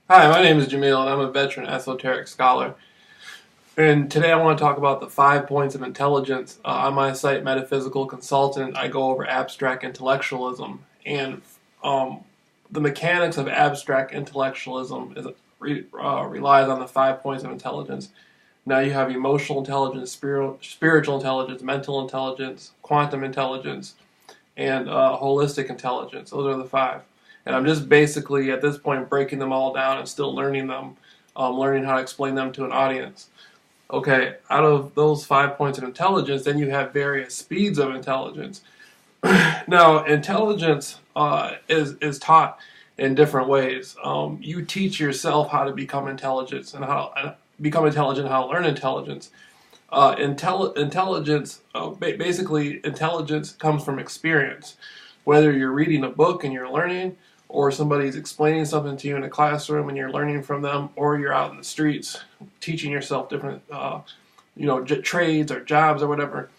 Hi, my name is Jameel, and I'm a veteran esoteric scholar. And today I want to talk about the 5 points of intelligence. On my site, Metaphysical Consultant, I go over abstract intellectualism. And um, the mechanics of abstract intellectualism relies on the 5 points of intelligence. Now you have emotional intelligence, spiritual intelligence, mental intelligence, quantum intelligence, and holistic intelligence. Those are the five. And I'm just basically at this point breaking them all down and still learning them, learning how to explain them to an audience. Okay, out of those 5 points of intelligence, then you have various speeds of intelligence. Now, intelligence is taught in different ways. You teach yourself how to become intelligent and how to learn intelligence. Basically, intelligence comes from experience. Whether you're reading a book and you're learning, or somebody's explaining something to you in a classroom and you're learning from them, or you're out in the streets teaching yourself different, trades or jobs or whatever.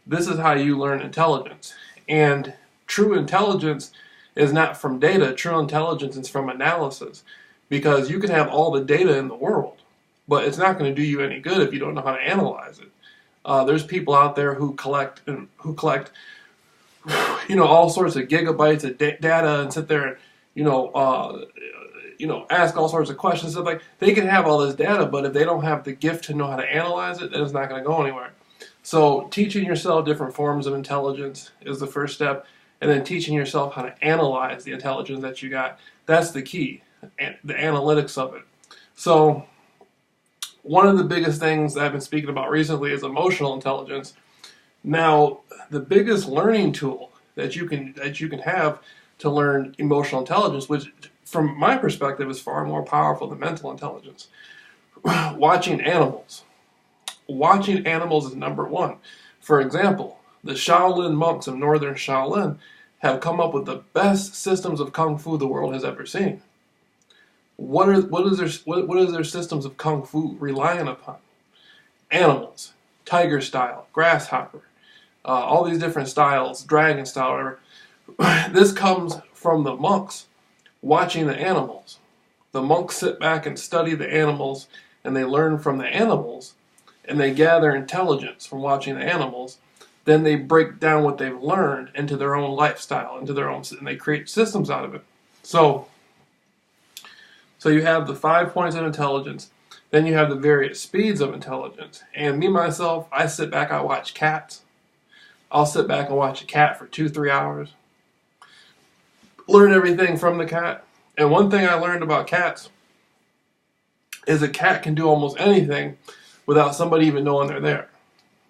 This is how you learn intelligence. And true intelligence is not from data. True intelligence is from analysis, because you can have all the data in the world, but it's not going to do you any good if you don't know how to analyze it. There's people out there who collect all sorts of gigabytes of data and sit there and ask all sorts of questions. Stuff like, they can have all this data, but if they don't have the gift to know how to analyze it, then it's not going to go anywhere. So teaching yourself different forms of intelligence is the first step, and then teaching yourself how to analyze the intelligence that you got. That's the key, the analytics of it. So one of the biggest things that I've been speaking about recently is emotional intelligence. Now, the biggest learning tool that you can have to learn emotional intelligence, which from my perspective is far more powerful than mental intelligence. Watching animals. Watching animals is number one. For example, the Shaolin monks of northern Shaolin have come up with the best systems of kung fu the world has ever seen. What is their systems of kung fu relying upon? Animals, tiger style, grasshopper, all these different styles, dragon style, whatever. This comes from the monks watching the animals. The monks sit back and study the animals, and they learn from the animals, and they gather intelligence from watching the animals. Then they break down what they've learned into their own lifestyle, and they create systems out of it. So you have the 5 points of intelligence. Then you have the various speeds of intelligence. And me, myself, I sit back, I watch cats. I'll sit back and watch a cat for 2-3 hours. Learn everything from the cat. And one thing I learned about cats is a cat can do almost anything without somebody even knowing they're there.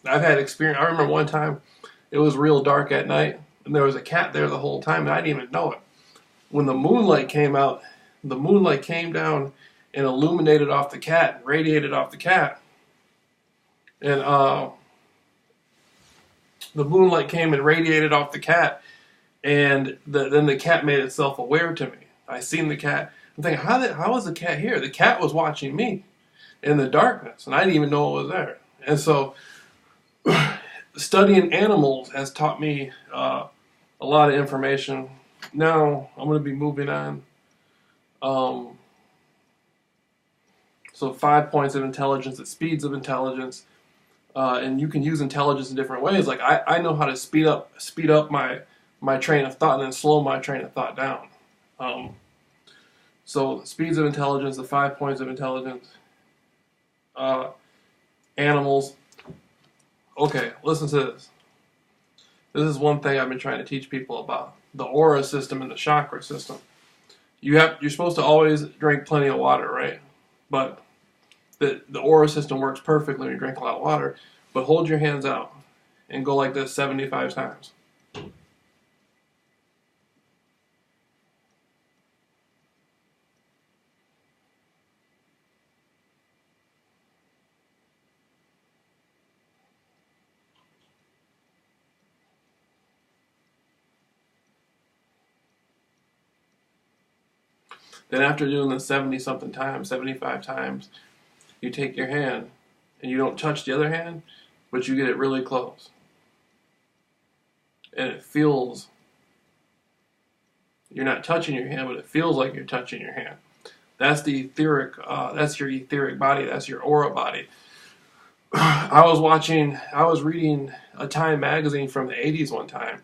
I've had experience. I remember one time it was real dark at night, and there was a cat there the whole time, and I didn't even know it. When the moonlight came out, the moonlight came down and illuminated off the cat, and radiated off the cat. And the moonlight came and radiated off the cat, and then the cat made itself aware to me. I seen the cat. I'm thinking, how was the cat here? The cat was watching me in the darkness, and I didn't even know it was there. And so studying animals has taught me a lot of information. Now I'm going to be moving on. So 5 points of intelligence, the speeds of intelligence, and you can use intelligence in different ways. Like I know how to speed up my train of thought and then slow my train of thought down. So speeds of intelligence, the 5 points of intelligence, animals. Okay, listen to this. This is one thing I've been trying to teach people about the aura system and the chakra system. You're supposed to always drink plenty of water, right? But the aura system works perfectly when you drink a lot of water. But hold your hands out and go like this 75 times. Then after doing this 70-something times, 75 times, you take your hand and you don't touch the other hand, but you get it really close. And it feels, you're not touching your hand, but it feels like you're touching your hand. That's the etheric. That's your etheric body. That's your aura body. I was reading a Time magazine from the '80s one time,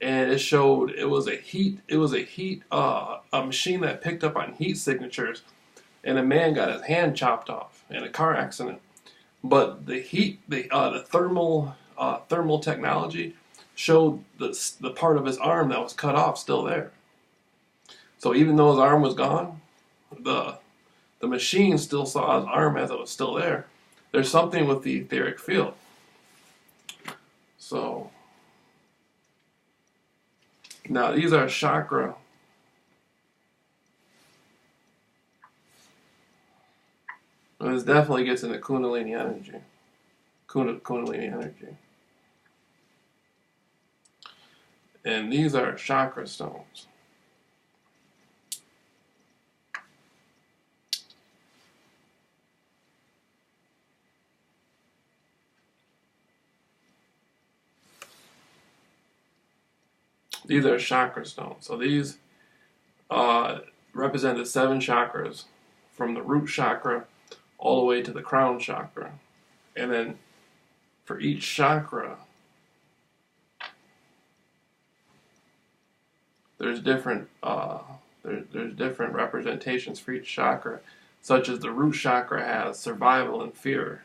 and it showed it was a machine that picked up on heat signatures, and a man got his hand chopped off in a car accident. But the heat, the thermal technology showed the part of his arm that was cut off still there. So even though his arm was gone, the machine still saw his arm as it was still there. There's something with the etheric field. So now these are chakra. And this definitely gets into Kundalini energy. Kundalini energy. And these are chakra stones. These are chakra stones. So these represent the 7 chakras from the root chakra all the way to the crown chakra. And then for each chakra, there's different there's different representations for each chakra, such as the root chakra has survival and fear,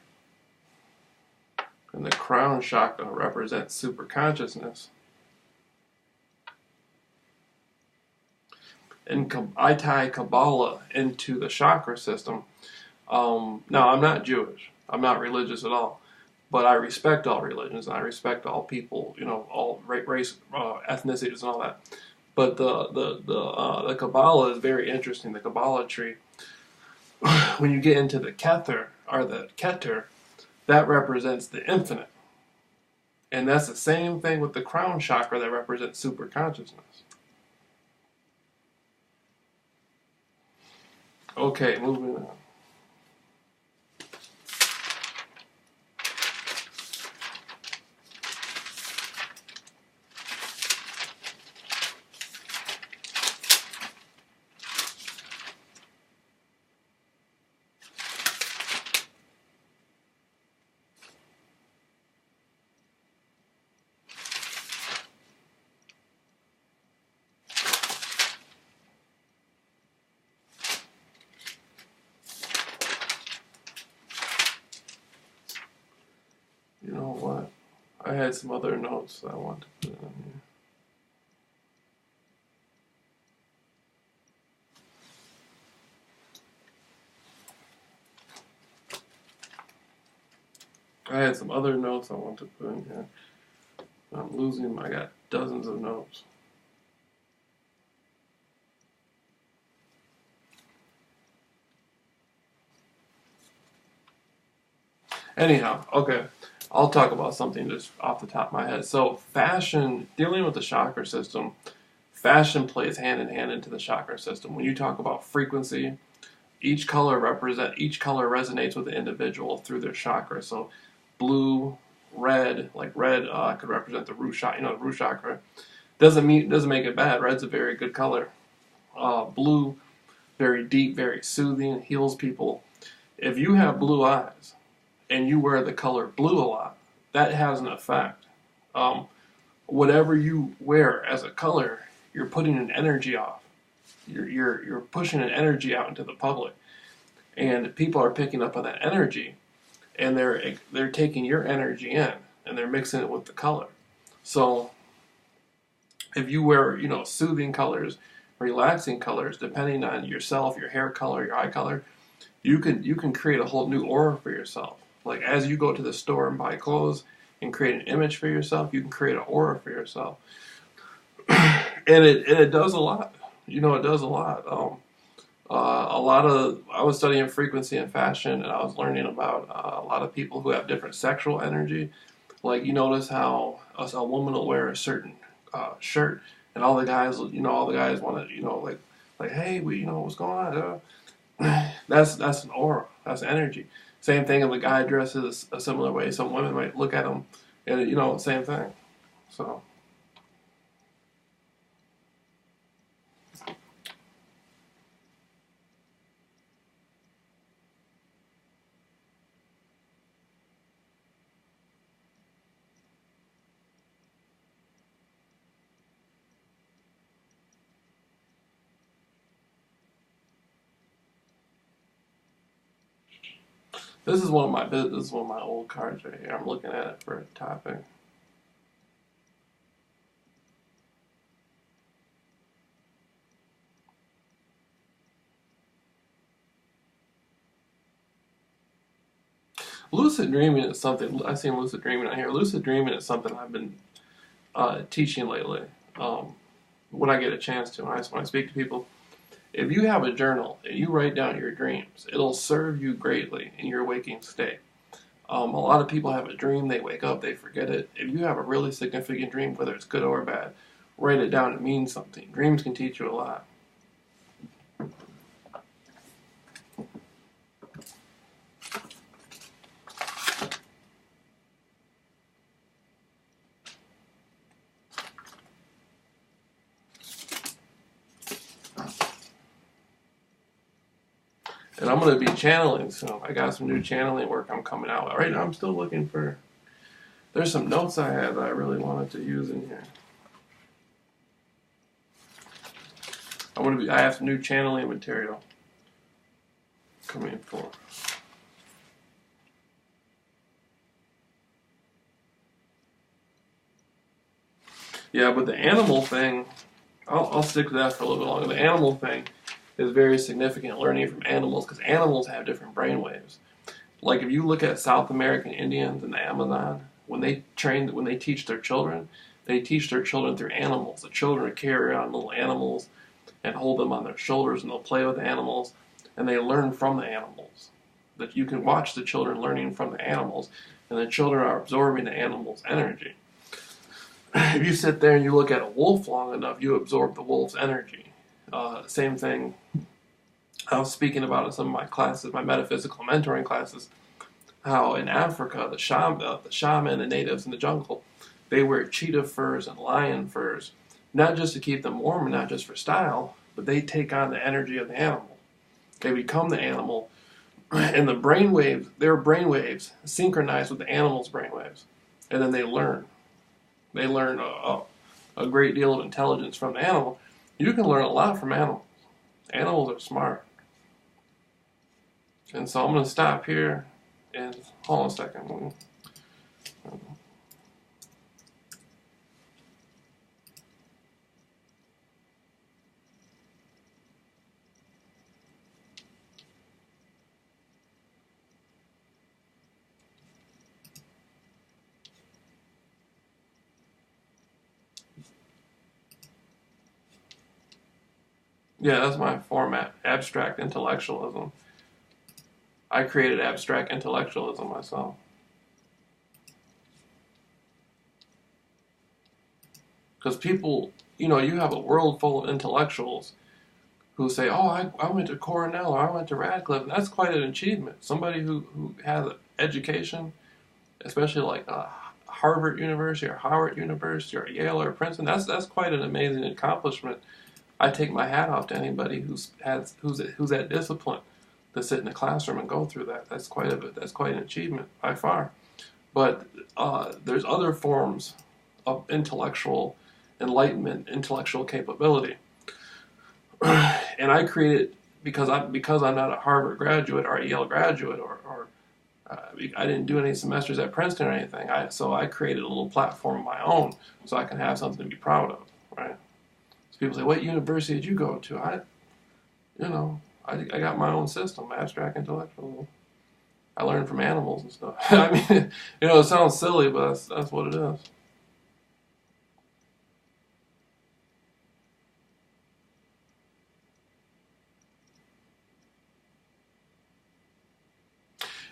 and the crown chakra represents super consciousness. And I tie Kabbalah into the chakra system. Now, I'm not Jewish. I'm not religious at all. But I respect all religions, and I respect all people, all race, ethnicities, and all that. But the Kabbalah is very interesting. The Kabbalah tree, when you get into the Kether, or the Keter, that represents the infinite. And that's the same thing with the crown chakra that represents super consciousness. Okay, moving on. You know what? I had some other notes that I want to put in here. I had some other notes I want to put in here. I'm losing them. I got dozens of notes. Anyhow, okay. I'll talk about something just off the top of my head. So fashion, dealing with the chakra system, fashion plays hand in hand into the chakra system. When you talk about frequency, each color resonates with the individual through their chakra. So blue, red, like red could represent the root chakra. The root chakra doesn't make it bad. Red's a very good color. Blue, very deep, very soothing, heals people. If you have blue eyes and you wear the color blue a lot, that has an effect. Whatever you wear as a color, you're putting an energy off. You're pushing an energy out into the public, and people are picking up on that energy, and they're taking your energy in, and they're mixing it with the color. So if you wear soothing colors, relaxing colors, depending on yourself, your hair color, your eye color, you can create a whole new aura for yourself. Like as you go to the store and buy clothes and create an image for yourself, you can create an aura for yourself. And it does a lot. It does a lot. I was studying frequency and fashion, and I was learning about a lot of people who have different sexual energy. Like you notice how a woman will wear a certain shirt, and all the guys want to, like, hey, what's going on? That's an aura. That's energy. Same thing if a guy dresses a similar way. Some women might look at him, and same thing. So. This is one of my old cards right here. I'm looking at it for a topic. Lucid dreaming is something I seen lucid dreaming out here. Lucid dreaming is something I've been teaching lately. When I get a chance to, when I speak to people, if you have a journal and you write down your dreams, it'll serve you greatly in your waking state. A lot of people have a dream, they wake up, they forget it. If you have a really significant dream, whether it's good or bad, write it down. It means something. Dreams can teach you a lot. And I'm going to be channeling soon. I got some new channeling work I'm coming out. Right now I'm still looking for... There's some notes I had that I really wanted to use in here. I have some new channeling material coming for. Yeah, but the animal thing, I'll stick to that for a little bit longer. The animal thing is very significant, learning from animals, because animals have different brain waves. Like if you look at South American Indians in the Amazon, when they teach their children, they teach their children through animals. The children carry around little animals and hold them on their shoulders, and they'll play with the animals, and they learn from the animals. That you can watch the children learning from the animals, and the children are absorbing the animal's energy. If you sit there and you look at a wolf long enough, you absorb the wolf's energy. Same thing I was speaking about in some of my classes, my metaphysical mentoring classes, how in Africa, the shaman, the natives in the jungle, they wear cheetah furs and lion furs, not just to keep them warm and not just for style, but they take on the energy of the animal. They become the animal, and their brainwaves synchronize with the animal's brainwaves, and then they learn. They learn a great deal of intelligence from the animal. You can learn a lot from animals. Animals are smart. And so I'm going to stop here and hold on a second. Yeah, that's my format, abstract intellectualism. I created abstract intellectualism myself. Because people, you have a world full of intellectuals who say, oh, I went to Cornell or I went to Radcliffe, and that's quite an achievement. Somebody who has an education, especially like Harvard University or Howard University or Yale or Princeton, that's quite an amazing accomplishment. I take my hat off to anybody who's that discipline to sit in the classroom and go through that. That's quite an achievement by far. But there's other forms of intellectual enlightenment, intellectual capability, and I created because I'm not a Harvard graduate or a Yale graduate or I didn't do any semesters at Princeton or anything. So I created a little platform of my own so I can have something to be proud of, right? So people say, "What university did you go to?" I got my own system, abstract intellectual. I learned from animals and stuff. I mean, it sounds silly, but that's what it is.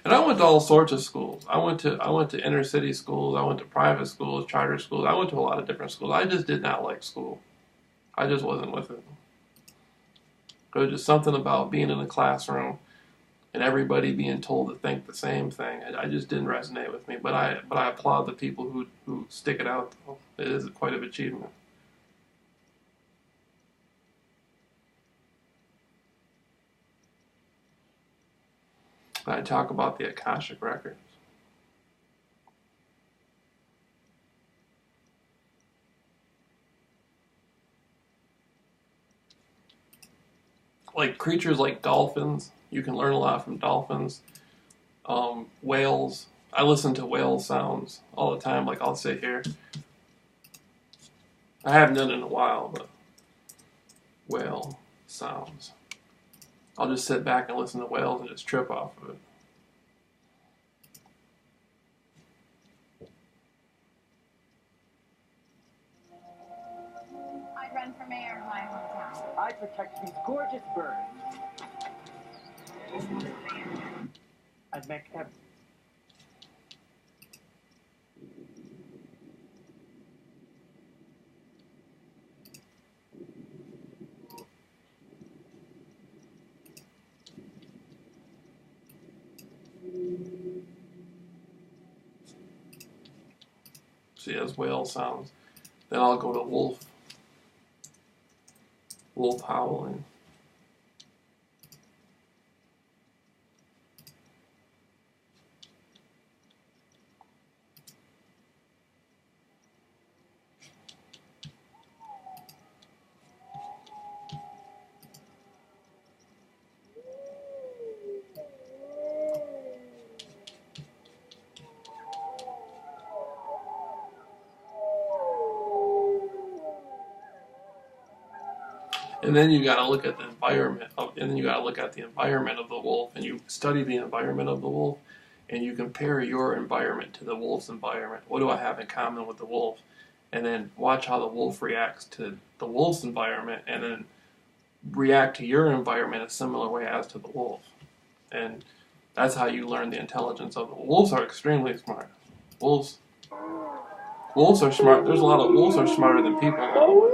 And I went to all sorts of schools. I went to inner city schools. I went to private schools, charter schools. I went to a lot of different schools. I just did not like school. I just wasn't with it. There was just something about being in a classroom and everybody being told to think the same thing. I just didn't resonate with me. But I applaud the people who stick it out, though. It is quite an achievement. I talk about the Akashic records. Like creatures like dolphins, you can learn a lot from dolphins. Whales. I listen to whale sounds all the time. Like I'll sit here. I haven't done it in a while, but whale sounds. I'll just sit back and listen to whales and just trip off of it. I'd run for mayor of my hometown. I protect these gorgeous birds. I'd make every... See, as whale sounds. Then I'll go to wolf. Wolf howling. And then you got to look at the environment and then you got to look at the environment of the wolf, and you study the environment of the wolf, and you compare your environment to the wolf's environment. What do I have in common with the wolf? And then watch how the wolf reacts to the wolf's environment, and then react to your environment a similar way as to the wolf. And that's how you learn the intelligence of the wolves. Are extremely smart. Wolves are smart. There's a lot of wolves are smarter than people in a lot of ways.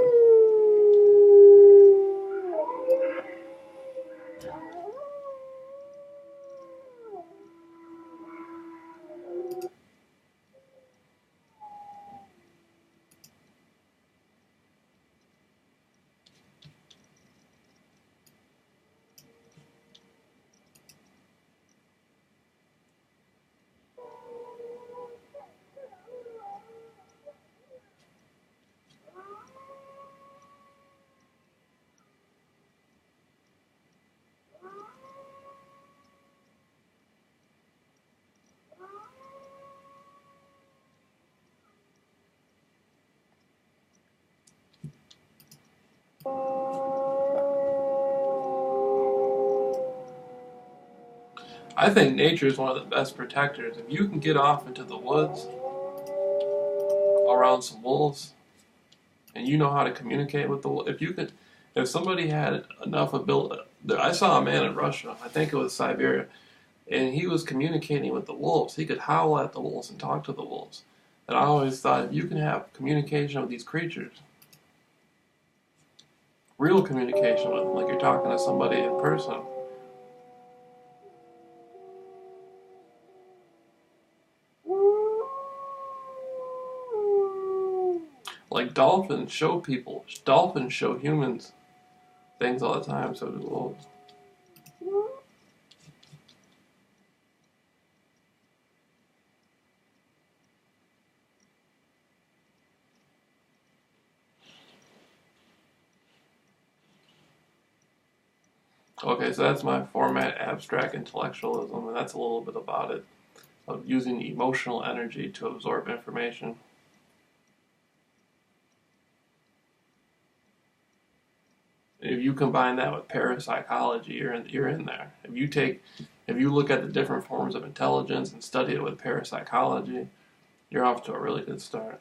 I think nature is one of the best protectors. If you can get off into the woods around some wolves, and you know how to communicate with the wolves, if somebody had enough ability, I saw a man in Russia, I think it was Siberia, and he was communicating with the wolves. He could howl at the wolves and talk to the wolves. And I always thought, if you can have communication with these creatures, real communication with them, like you're talking to somebody in person. Like dolphins show humans things all the time, so do wolves. Okay, so that's my format, abstract intellectualism, and that's a little bit about it, of using emotional energy to absorb information. If you combine that with parapsychology, you're in there. If you look at the different forms of intelligence and study it with parapsychology, you're off to a really good start.